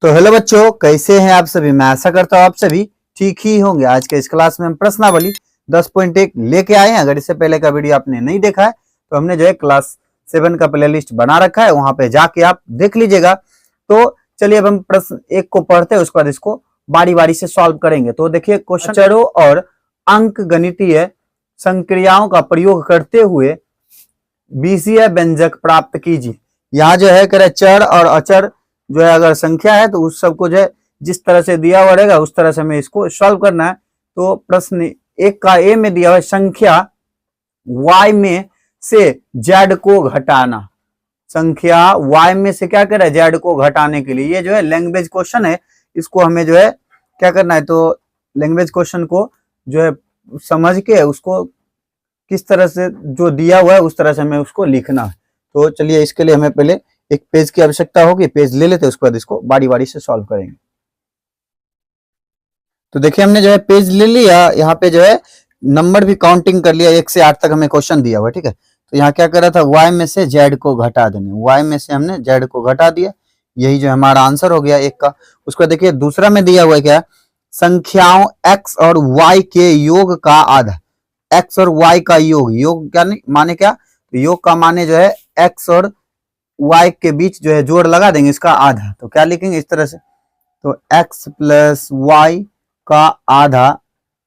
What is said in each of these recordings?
तो हेलो बच्चों, कैसे हैं आप सभी। मैं आशा करता हूँ आप सभी ठीक ही होंगे। आज के इस क्लास में हम प्रश्नावली 10.1 लेके आए हैं। अगर इससे पहले का वीडियो आपने नहीं देखा है तो हमने जो है क्लास 7 का प्लेलिस्ट बना रखा है, वहां पे जाके आप देख लीजिएगा। तो चलिए अब हम प्रश्न 1 को पढ़ते हैं, उसके बाद इसको बारी बारी से सॉल्व करेंगे। तो देखिए, क्वेश्चन अचरों और अंक गणितीय संक्रियाओं का प्रयोग करते हुए बीसीय व्यंजक प्राप्त कीजिए। यहाँ जो है कह चर और अचर जो है अगर संख्या है तो उस सबको जो है जिस तरह से दिया हुआ रहेगा उस तरह से हमें इसको सॉल्व करना है। तो प्रश्न 1 का ए में दिया हुआ है संख्या y में से z को घटाना। संख्या y में से क्या कर रहा है, z को घटाने के लिए। ये जो है लैंग्वेज क्वेश्चन है, इसको हमें जो है क्या करना है, तो लैंग्वेज क्वेश्चन को जो है समझ के उसको किस तरह से जो दिया हुआ है उस तरह से हमें उसको लिखना है। तो चलिए इसके लिए हमें पहले एक पेज की आवश्यकता होगी, पेज ले लेते हैं, उसके बाद इसको बारी बारी से सॉल्व करेंगे। तो देखिए हमने जो है पेज ले लिया, यहाँ पे जो है नंबर भी काउंटिंग कर लिया, 1 से 8 तक हमें क्वेश्चन दिया हुआ है। ठीक है, तो यहाँ क्या कर रहा था, y में से z को घटा देने, y में से हमने z को घटा दिया, यही जो हमारा आंसर हो गया 1 का। उसको देखिए दूसरा में दिया हुआ है क्या, संख्याओं x और y के योग का आधा। x और y का योग, योग क्या नहीं माने क्या, तो योग का माने जो है x और y के बीच जो है जोड़ लगा देंगे, इसका आधा। तो क्या लिखेंगे इस तरह से, तो x प्लस y का आधा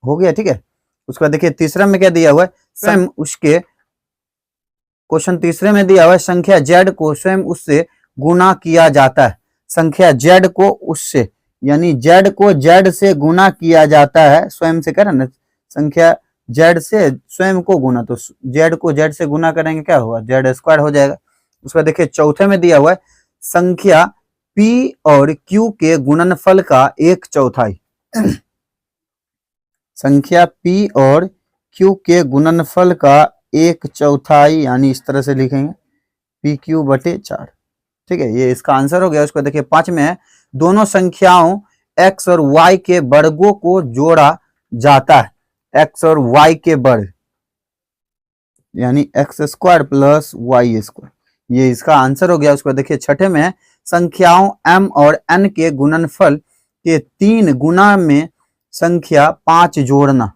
हो गया। ठीक है, उसके बाद देखिए तीसरा में क्या दिया हुआ है, स्वयं उसके, क्वेश्चन तीसरे में दिया हुआ है संख्या z को स्वयं उससे गुना किया जाता है। संख्या z को उससे, यानी z को z से गुना किया जाता है, स्वयं से करें ना, संख्या z से स्वयं को गुना, तो z को z से गुना करेंगे क्या होगा, z स्क्वायर हो जाएगा। उसके बाद देखिए चौथे में दिया हुआ है संख्या p और q के गुणनफल का 1/4। संख्या p और q के गुणनफल का 1/4, यानी इस तरह से लिखेंगे pq/4। ठीक है, ये इसका आंसर हो गया। उसको देखिए 5 में है, दोनों संख्याओं x और y के वर्गों को जोड़ा जाता है। x और y के वर्ग यानी x² प्लस y², ये इसका आंसर हो गया। उसको देखिए छठे में है, संख्याओं m और n के गुणनफल के 3 गुना में संख्या 5 जोड़ना।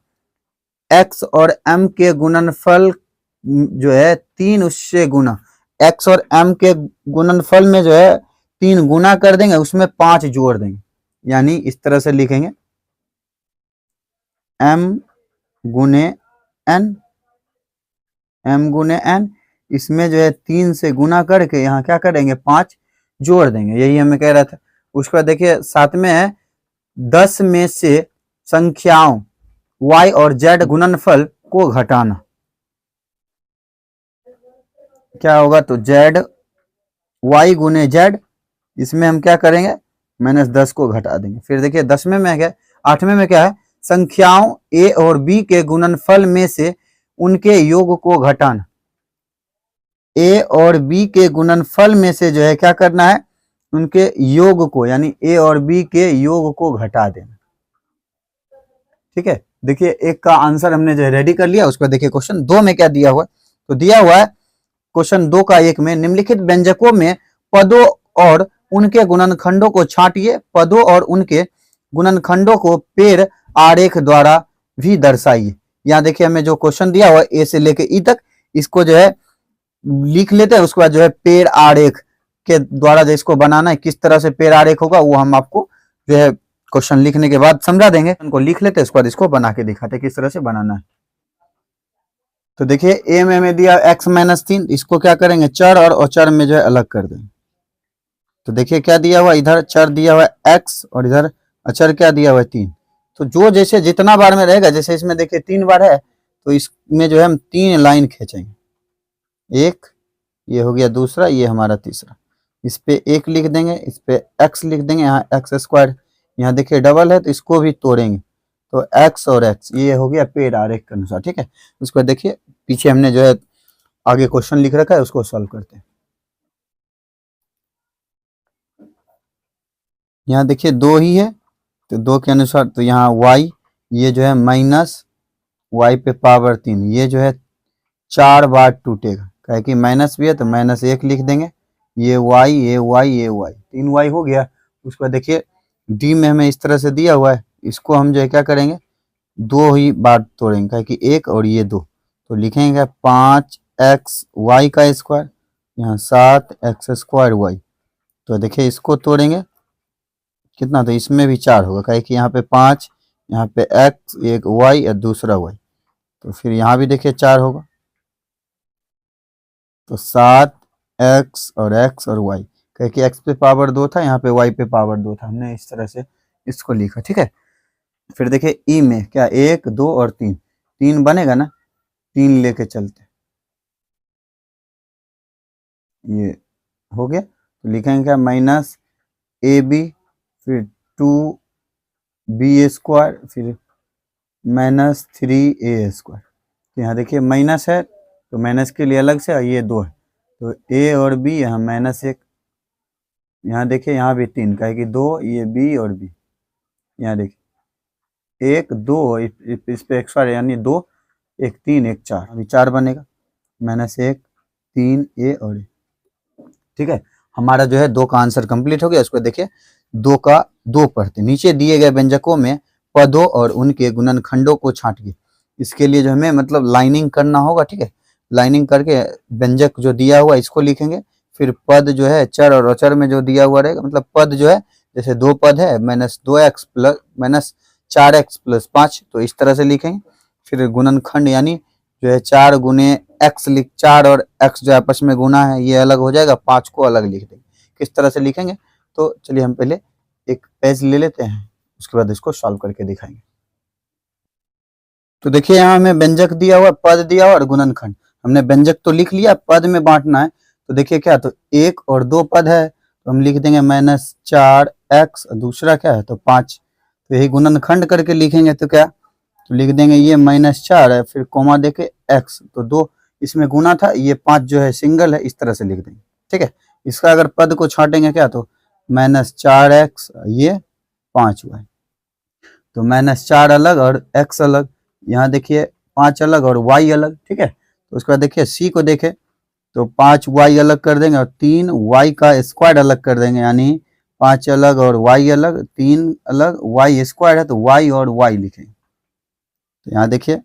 x और m के गुणनफल जो है 3 उससे गुना, x और m के गुणनफल में जो है 3 गुना कर देंगे, उसमें 5 जोड़ देंगे, यानी इस तरह से लिखेंगे m गुने n, m गुने n, इसमें जो है 3 से गुना करके यहाँ क्या करेंगे 5 जोड़ देंगे, यही हमें कह रहा था। उसके बाद देखिए 7 में है, 10 में से संख्याओं y और z गुणनफल को घटाना। क्या होगा, तो z y गुने z, इसमें हम क्या करेंगे -10 को घटा देंगे। फिर देखिए 10वें में क्या, 8वें में क्या है, संख्याओं a और b के गुणनफल में से उनके योग को घटाना। a और b के गुणनफल में से जो है क्या करना है, उनके योग को, यानी a और b के योग को घटा देना। ठीक है, देखिए 1 का आंसर हमने जो है रेडी कर लिया। उसको देखिए क्वेश्चन 2 में क्या दिया हुआ है, तो दिया हुआ है क्वेश्चन 2 का 1 में, निम्नलिखित व्यंजकों में पदों और उनके गुणनखंडों को छांटिए, पदों और उनके गुणनखंडों को पेड़ आरेख द्वारा भी दर्शाइए। यहाँ देखिए हमें जो क्वेश्चन दिया हुआ है ए से लेके ई तक, इसको जो है लिख लेते हैं। उसके बाद जो है पेड़ आरेख के द्वारा जो इसको बनाना है, किस तरह से पेड़ आरेख होगा वो हम आपको जो है क्वेश्चन लिखने के बाद समझा देंगे। उनको लिख लेते हैं, उसके बाद इसको बना के दिखाते हैं किस तरह से बनाना है। तो देखिए ए में हमें दिया x-3, इसको क्या करेंगे चर और अचर में जो है अलग कर देंगे। तो देखिए क्या दिया हुआ, इधर चर दिया हुआ है x और इधर अचर क्या दिया हुआ है 3। तो जो जैसे जितना बार में रहेगा, जैसे इसमें देखिए 3 बार है तो इसमें जो है हम 3 लाइन खींचेंगे, एक ये हो गया, दूसरा ये हमारा तीसरा, इस पे 1 लिख देंगे, इस पे x लिख देंगे, यहाँ x², यहाँ देखिए डबल है तो इसको भी तोड़ेंगे, तो x और x, ये हो गया पेड़ आरेख के अनुसार। ठीक है, उसको देखिए पीछे हमने जो है आगे क्वेश्चन लिख रखा है, उसको सॉल्व करते हैं। यहाँ देखिए 2 ही है तो 2 के अनुसार, तो यहाँ y ये जो है -y पे पावर 3, ये जो है 4 बार टूटेगा, क्योंकि माइनस भी है तो -1 लिख देंगे, ये y ये y ये y, 3y हो गया। उसके बाद देखिए डी में हमें इस तरह से दिया हुआ है, इसको हम जो है क्या करेंगे, दो ही बार तोड़ेंगे, क्या कि एक और ये दो, तो लिखेंगे 5x y का स्क्वायर, यहाँ 7x² y। तो देखिए इसको तोड़ेंगे कितना, तो इसमें भी 4 होगा, क्या कि यहाँ पे 5, यहाँ पे x, एक y और दूसरा y, तो फिर यहाँ भी देखिए 4 होगा। तो 7x और x और y, क्या कि x पे पावर 2 था, यहाँ पे y पे पावर 2 था, हमने इस तरह से इसको लिखा। ठीक है, फिर देखिए ई में क्या 1 2 और 3, 3 बनेगा ना, 3 लेके चलते, ये हो गया। तो लिखेंगे क्या, माइनस ए बी, फिर 2b², फिर -3a²। तो यहाँ देखिए माइनस है, तो माइनस के लिए अलग से, और ये 2 है, तो a और b, यहाँ -1, यहाँ देखिए यहाँ भी 3, का है कि 2, ये b और b, यहाँ देखिए 1 2, इस पे एक्स्ट्रा यानी 2, 1 3 1 4, अभी 4 बनेगा, -1 3 a और a। ठीक है, हमारा जो है 2 का आंसर कंप्लीट हो गया। उसको देखिए 2 का 2 पढ़ते, नीचे दिए गए व्यंजकों में पदों और उनके गुणनखंडों को छांटिए। इसके लिए जो हमें मतलब लाइनिंग करना होगा। ठीक है, लाइनिंग करके व्यंजक जो दिया हुआ इसको लिखेंगे, फिर पद जो है चर और अचर में जो दिया हुआ रहेगा, मतलब पद जो है जैसे 2 पद है, -2x प्लस -4x + 5, तो इस तरह से लिखेंगे। फिर गुणनखंड यानी जो है 4 गुने x लिख, 4 और x जो आपस में गुना है ये अलग हो जाएगा, 5 को अलग लिख देंगे। किस तरह से लिखेंगे, तो चलिए हम पहले एक पेज ले लेते हैं, उसके बाद इसको सॉल्व करके दिखाएंगे। तो देखिए यहाँ हमें व्यंजक दिया हुआ, पद दिया हुआ और गुणनखंड, हमने व्यंजक तो लिख लिया, पद में बांटना है। तो देखिए क्या, तो 1 और 2 पद है, तो हम लिख देंगे -4x, दूसरा क्या है तो 5, तो यही गुणनखंड करके लिखेंगे, तो क्या, तो लिख देंगे ये -4 है, फिर कोमा देके x, तो 2 इसमें गुना था, ये 5 जो है सिंगल है, इस तरह से लिख देंगे। ठीक है, इसका अगर पद को छाटेंगे क्या, तो -4x, ये 5y, तो -4 अलग और x अलग, यहाँ देखिए 5 अलग और y अलग। ठीक है, तो उसके बाद देखिए c को देखें, तो 5y अलग कर देंगे और 3y का स्क्वायर अलग कर देंगे, यानी 5 अलग और y अलग, 3 अलग, y² है तो y और y लिखेंगे। तो यहाँ देखिए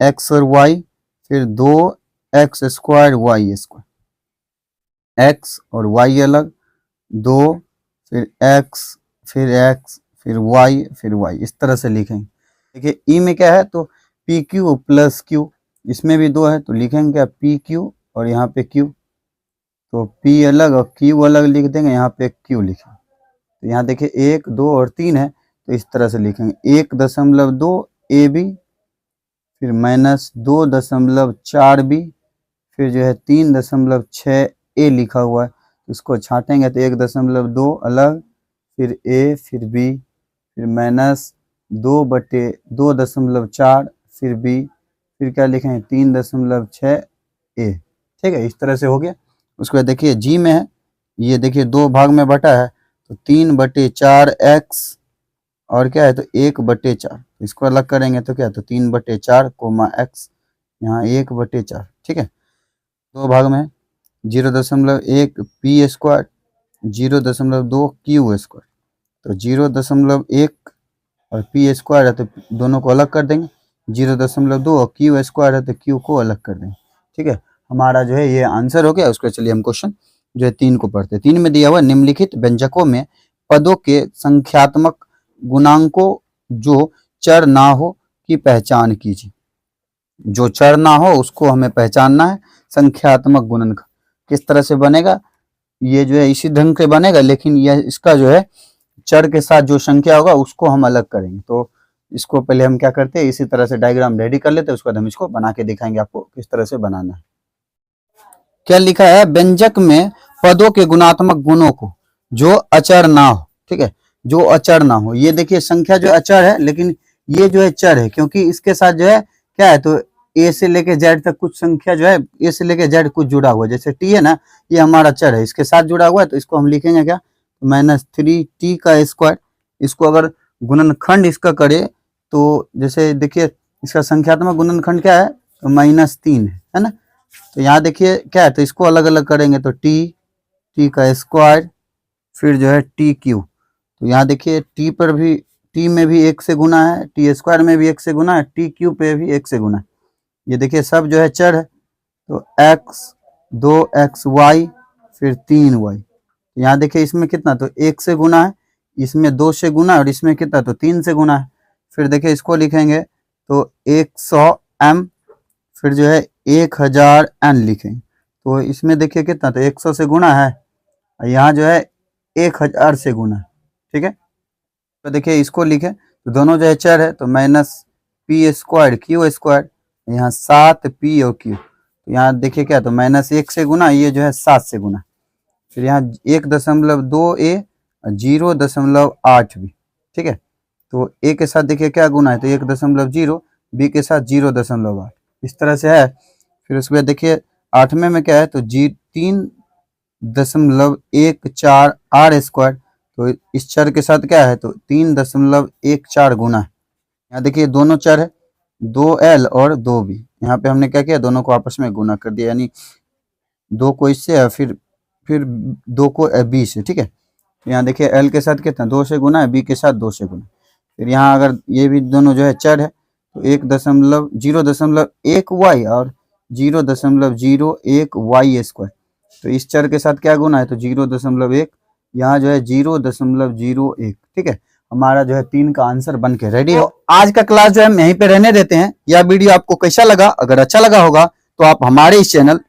x और y, फिर 2x² y², x और y अलग, 2, फिर x, फिर x, फिर y, फिर y, इस तरह से लिखेंगे। देखिए ई में क्या है, तो PQ + Q, इसमें भी 2 है, तो लिखेंगे क्या, PQ और यहाँ पे Q, तो P अलग और Q अलग लिख देंगे, यहाँ पे Q लिखेंगे। तो यहाँ देखिए 1 2 और 3 है, तो इस तरह से लिखेंगे 1.2 AB, फिर -2.4B, फिर जो है 3.6A लिखा हुआ है, इसको छाटेंगे तो 1.2 अलग, फिर A, फिर B, फिर -2/2.4, फिर B, फिर क्या लिखेंगे 3.6A। ठीक है, इस तरह से हो गया। उसके बाद देखिए जी में है, ये देखिए 2 भाग में बटा है, तो 3/4x और क्या है तो 1/4, इसको अलग करेंगे तो क्या, तो 3/4 x, यहाँ 1/4। ठीक है, 2 भाग में 0.1 p², 0.2 q², तो 0.1 और p² है तो दोनों को अलग कर देंगे, 0.2 और q² है तो q को अलग कर देंगे। ठीक है, हमारा जो है ये आंसर हो गया। उसके चलिए हम क्वेश्चन जो है 3 को पढ़ते हैं। 3 में दिया हुआ निम्नलिखित व्यंजकों में पदों के संख्यात्मक गुणांकों जो चर ना हो की पहचान कीजिए। जो चर ना हो उसको हमें पहचानना है। संख्यात्मक गुणनखंड किस तरह से बनेगा, ये जो है इसी ढंग से बनेगा, लेकिन यह इसका जो है चर के साथ जो संख्या होगा उसको हम अलग करेंगे। तो इसको पहले हम क्या करते हैं, इसी तरह से डायग्राम रेडी कर लेते हैं, उसके बाद हम इसको बना के दिखाएंगे आपको किस तरह से बनाना है। क्या लिखा है, व्यंजक में पदों के गुणात्मक गुणों को जो अचर ना हो। ठीक है, जो अचर ना हो, ये देखिए संख्या जो अचर है, लेकिन ये जो है चर है, क्योंकि इसके साथ जो है क्या है, तो ए से लेके जेड तक कुछ संख्या जो है, ए से लेके जेड कुछ जुड़ा हुआ है, जैसे टी है ना, ये हमारा चर है, इसके साथ जुड़ा हुआ है, तो इसको हम लिखेंगे क्या, -3t का स्क्वायर। इसको अगर गुणनखंड इसका करे तो जैसे देखिए इसका संख्यात्मक गुणनखंड क्या है, तो -3 है ना। तो यहाँ देखिए क्या है, तो इसको अलग अलग करेंगे तो टी का स्क्वायर, फिर जो है टी क्यू, तो यहाँ देखिए टी पर भी, टी में भी 1 से गुना है, टी स्क्वायर में भी 1 से गुना है, टी क्यूब पे भी 1 से गुना है। ये देखिए सब जो है चर है, तो x 2xy फिर 3y। यहाँ देखिए इसमें कितना, तो 1 से गुना है, इसमें 2 से गुना है और इसमें कितना, तो 3 से गुना है। फिर देखिए इसको लिखेंगे तो 100m फिर जो है 1000n लिखेंगे। तो इसमें देखिए कितना, तो 100 से गुना है, यहाँ जो है 1000 से गुना है, ठीक है। तो देखिए इसको लिखे तो दोनों जो है चर है, तो minus P square Q square, यहाँ 7p और q। तो यहाँ देखिए क्या, तो माइनस 1 से गुना, ये जो है 7 से गुना, फिर यहाँ 1.2a 0.8b, ठीक है। तो a के साथ देखिए क्या गुना है, तो 1.0, b के साथ 0.8, इस तरह से है। फिर उसके बाद देखिए 8वें में क्या है, तो 3.14 r स्क्वायर, तो इस चर के साथ क्या है, तो 3.14 गुना है। यहाँ देखिए दोनों चर है, 2l और 2b, यहाँ पे हमने क्या किया, दोनों को आपस में गुना कर दिया, यानी 2 को इससे फिर 2 को b से, ठीक है। यहाँ देखिए l के साथ कितना, 2 से गुना है, b के साथ 2 से गुना। फिर यहाँ अगर ये भी दोनों जो है चर है, तो 0.1y और 0.01y स्क्वायर, तो इस चर के साथ क्या गुना है, तो 0.1, यहाँ जो है 0.01, ठीक है। हमारा जो है 3 का आंसर बन के रेडी हो। आज का क्लास जो है हम यहीं पे रहने देते हैं। यह वीडियो आपको कैसा लगा, अगर अच्छा लगा होगा तो आप हमारे इस channel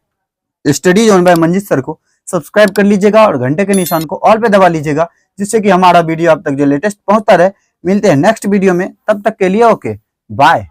study zone by Manjeet sir को सब्सक्राइब कर लीजिएगा और घंटे के निशान को ऑल पे दबा लीजिएगा, जिससे कि हमारा वीडियो आप तक जो लेटेस्ट पहुंचता रहे। मिलते हैं नेक्स्ट वीडियो में, तब तक के लिए ओके बाय।